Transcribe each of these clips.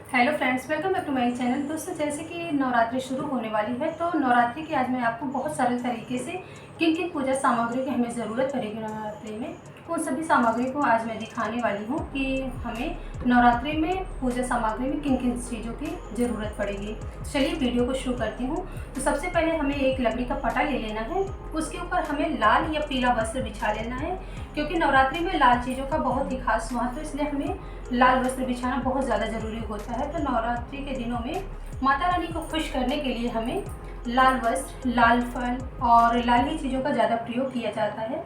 Hello friends, welcome back to my channel. दोस्तों, जैसे कि नवरात्रि शुरू होने वाली है तो नवरात्रि की आज मैं आपको बहुत सरल तरीके से किन किन पूजा सामग्री की हमें ज़रूरत पड़ेगी नवरात्रि में, उन सभी सामग्री को आज मैं दिखाने वाली हूँ कि हमें नवरात्रि में पूजा सामग्री में किन किन चीज़ों की ज़रूरत पड़ेगी। चलिए वीडियो को शुरू करती हूँ। तो सबसे पहले हमें एक लकड़ी का पटा ले लेना है। उसके ऊपर हमें लाल या पीला वस्त्र बिछा लेना है, क्योंकि नवरात्रि में लाल चीज़ों का बहुत ही खास महत्व है, इसलिए हमें लाल वस्त्र बिछाना बहुत ज़्यादा ज़रूरी होता है। तो नवरात्रि के दिनों में माता रानी को खुश करने के लिए हमें लाल वस्त्र, लाल फल और लाल ही चीज़ों का ज़्यादा प्रयोग किया जाता है।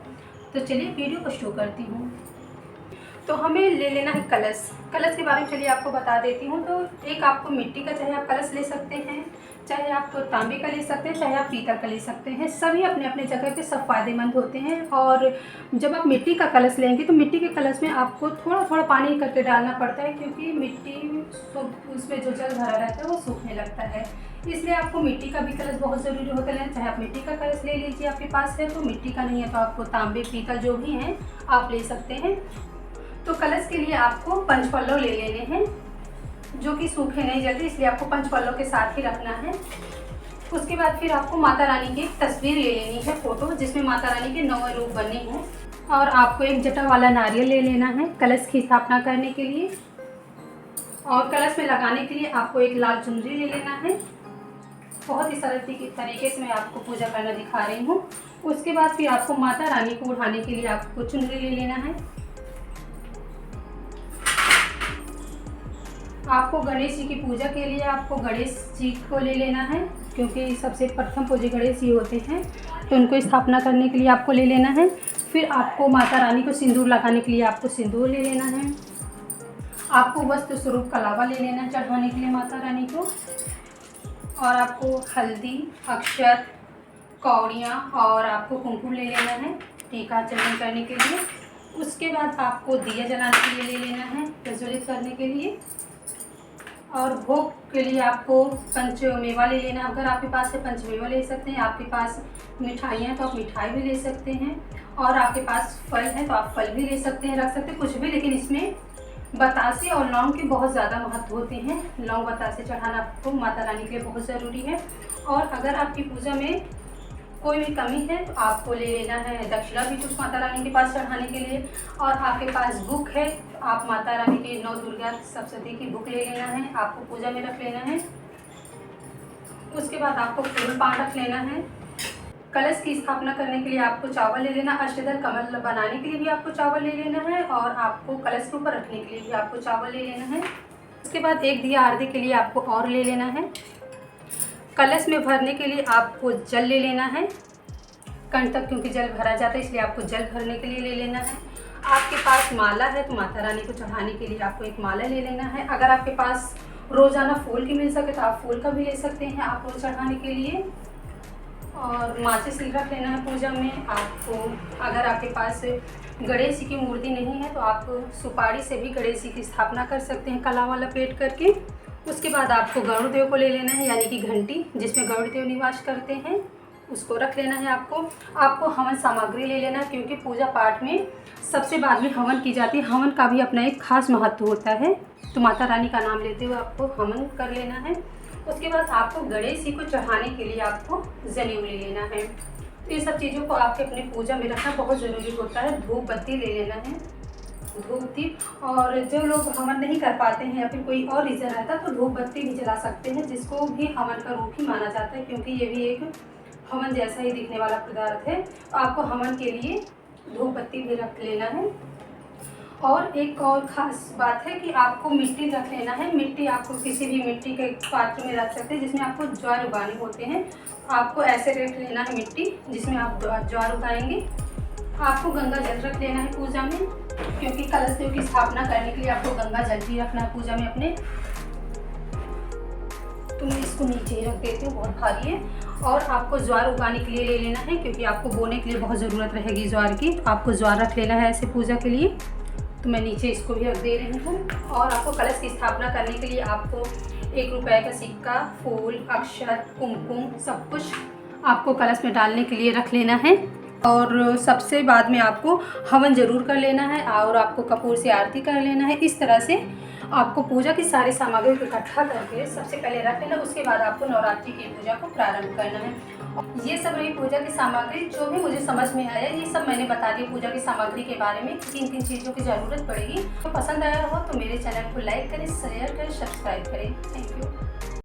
तो चलिए वीडियो को शुरू करती हूँ। तो हमें ले लेना है कलश। कलश के बारे में चलिए आपको बता देती हूँ। तो एक आपको मिट्टी का चाहे आप कलश ले सकते हैं, चाहे आप तो तांबे का ले सकते हैं, चाहे आप पीतल का ले सकते हैं। सभी अपने अपने जगह पे सब फ़ायदेमंद होते हैं। और जब आप मिट्टी का कलश लेंगे तो मिट्टी के कलश में आपको थोड़ा थोड़ा पानी करके डालना पड़ता है, क्योंकि मिट्टी उसमें जो जल भरा रहता है वो सूखने लगता है। इसलिए आपको मिट्टी का भी कलश बहुत ज़रूरी होता है। चाहे आप मिट्टी का कलश ले लीजिए, आपके पास है तो, मिट्टी का नहीं है तो आपको तांबे पीतल जो भी हैं आप ले सकते हैं। तो कलश के लिए आपको पंचपल्लव ले लेने हैं, जो कि सूखे नहीं जलते, इसलिए आपको पंचपल्लव के साथ ही रखना है। उसके बाद फिर आपको माता रानी की एक तस्वीर ले लेनी है, फ़ोटो, जिसमें माता रानी के 9 रूप बने हों। और आपको एक जटा वाला नारियल ले लेना है कलश की स्थापना करने के लिए। और कलश में लगाने के लिए आपको एक लाल चुनरी ले लेना है। बहुत ही सरल तरीके से मैं आपको पूजा करना दिखा रही हूँ। उसके बाद फिर आपको माता रानी को उठाने के लिए आपको चुनरी ले लेना है। आपको गणेश जी की पूजा के लिए आपको गणेश जी को ले लेना है, क्योंकि सबसे प्रथम पूज्य गणेश जी होते हैं, तो उनको स्थापना करने के लिए आपको ले लेना है। फिर आपको माता रानी को सिंदूर लगाने के लिए आपको सिंदूर ले लेना है। आपको वस्त्र स्वरूप कलावा ले लेना है चढ़ाने के लिए माता रानी को। और आपको हल्दी, अक्षत, कौड़ियाँ और आपको कुमकुम ले लेना है टीका चंदन करने के लिए। उसके बाद आपको दिया जलाने के लिए ले लेना है प्रज्वलित करने के लिए। और भोग के लिए आपको पंचमेवा ले लेना। अगर आपके पास है पंचमेवा ले सकते हैं, आपके पास मिठाइयाँ तो आप मिठाई भी ले सकते हैं, और आपके पास फल है तो आप फल भी ले सकते हैं, रख सकते हैं कुछ भी। लेकिन इसमें बतासे और लौंग के बहुत ज़्यादा महत्व होते हैं। लौंग बतासे चढ़ाना आपको माता रानी के लिए बहुत ज़रूरी है। और अगर आपकी पूजा में कोई भी कमी है तो आपको ले लेना है दक्षिणा भी कुछ माता रानी के पास चढ़ाने के लिए। और आपके पास बुक है तो आप माता रानी की 9 दुर्गा सप्तशती की बुक ले लेना है, आपको पूजा में रख लेना है। उसके बाद आपको फूल पान रख लेना है। कलश की स्थापना करने के लिए आपको चावल ले लेना। अष्टदल कमल बनाने के लिए भी आपको चावल ले लेना है, और आपको कलश के ऊपर रखने के लिए भी आपको चावल ले लेना है। उसके बाद एक दिया आरती के लिए आपको और ले लेना है। कलश में भरने के लिए आपको जल ले लेना है कंठ तक, क्योंकि जल भरा जाता है, इसलिए आपको जल भरने के लिए ले लेना है। आपके पास माला है तो माता रानी को चढ़ाने के लिए आपको एक माला ले लेना है। अगर आपके पास रोज़ाना फूल की मिल सके तो आप फूल का भी ले सकते हैं आप रोज़ चढ़ाने के लिए। और माचिस रख लेना है पूजा में आपको। अगर आपके पास गणेश जी की मूर्ति नहीं है तो आप सुपारी से भी गणेश जी की स्थापना कर सकते हैं कलावा लपेट करके। उसके बाद आपको गरुड़ देव को ले लेना है, यानी कि घंटी जिसमें गरुड़ देव निवास करते हैं, उसको रख लेना है आपको हवन सामग्री ले लेना, क्योंकि पूजा पाठ में सबसे बाद में हवन की जाती है। हवन का भी अपना एक खास महत्व होता है, तो माता रानी का नाम लेते हुए आपको हवन कर लेना है। उसके बाद आपको गणेश जी को चढ़ाने के लिए आपको जनेऊ ले लेना है। तो ये सब चीज़ों को आपके अपनी पूजा में रखना बहुत ज़रूरी होता है। धूप बत्ती ले लेना है, धूप दीप। और जो लोग हवन नहीं कर पाते हैं या फिर कोई और रीज़न रहता है तो धूप बत्ती भी जला सकते हैं, जिसको भी हवन का रूप ही माना जाता है, क्योंकि ये भी एक हवन जैसा ही दिखने वाला पदार्थ है। तो आपको हवन के लिए धूप बत्ती भी रख लेना है। और एक और ख़ास बात है कि आपको मिट्टी रख लेना है। मिट्टी आपको किसी भी मिट्टी के पात्र में रख सकते हैं जिसमें आपको ज्वार उगाने होते हैं। आपको ऐसे रख लेना है मिट्टी जिसमें आप ज्वार उगाएंगे। आपको गंगा जल रख लेना है पूजा में, क्योंकि कलश देव की स्थापना करने के लिए आपको गंगा जल भी रखना है पूजा में अपने। तो मैं इसको नीचे ही रख देती हूँ, बहुत भारी है। और आपको ज्वार उगाने के लिए ले लेना है, क्योंकि आपको बोने के लिए बहुत ज़रूरत रहेगी ज्वार की, तो आपको ज्वार रख लेना है ऐसे पूजा के लिए। तो मैं नीचे इसको भी रख दे रही हूँ। और आपको कलश की स्थापना करने के लिए आपको 1 रुपये का सिक्का, फूल, अक्षत, कुमकुम सब कुछ आपको कलश में डालने के लिए रख लेना है। और सबसे बाद में आपको हवन ज़रूर कर लेना है, और आपको कपूर से आरती कर लेना है। इस तरह से आपको पूजा की सारी सामग्री को इकट्ठा करके सबसे पहले रख लेना। उसके बाद आपको नवरात्रि की पूजा को प्रारंभ करना है। ये सब रही पूजा की सामग्री, जो भी मुझे समझ में आया ये सब मैंने बता दिया पूजा की सामग्री के बारे में। 3 चीज़ों की ज़रूरत पड़ेगी। तो पसंद आया हो तो मेरे चैनल को लाइक करें, शेयर करें, सब्सक्राइब करें। Thank you.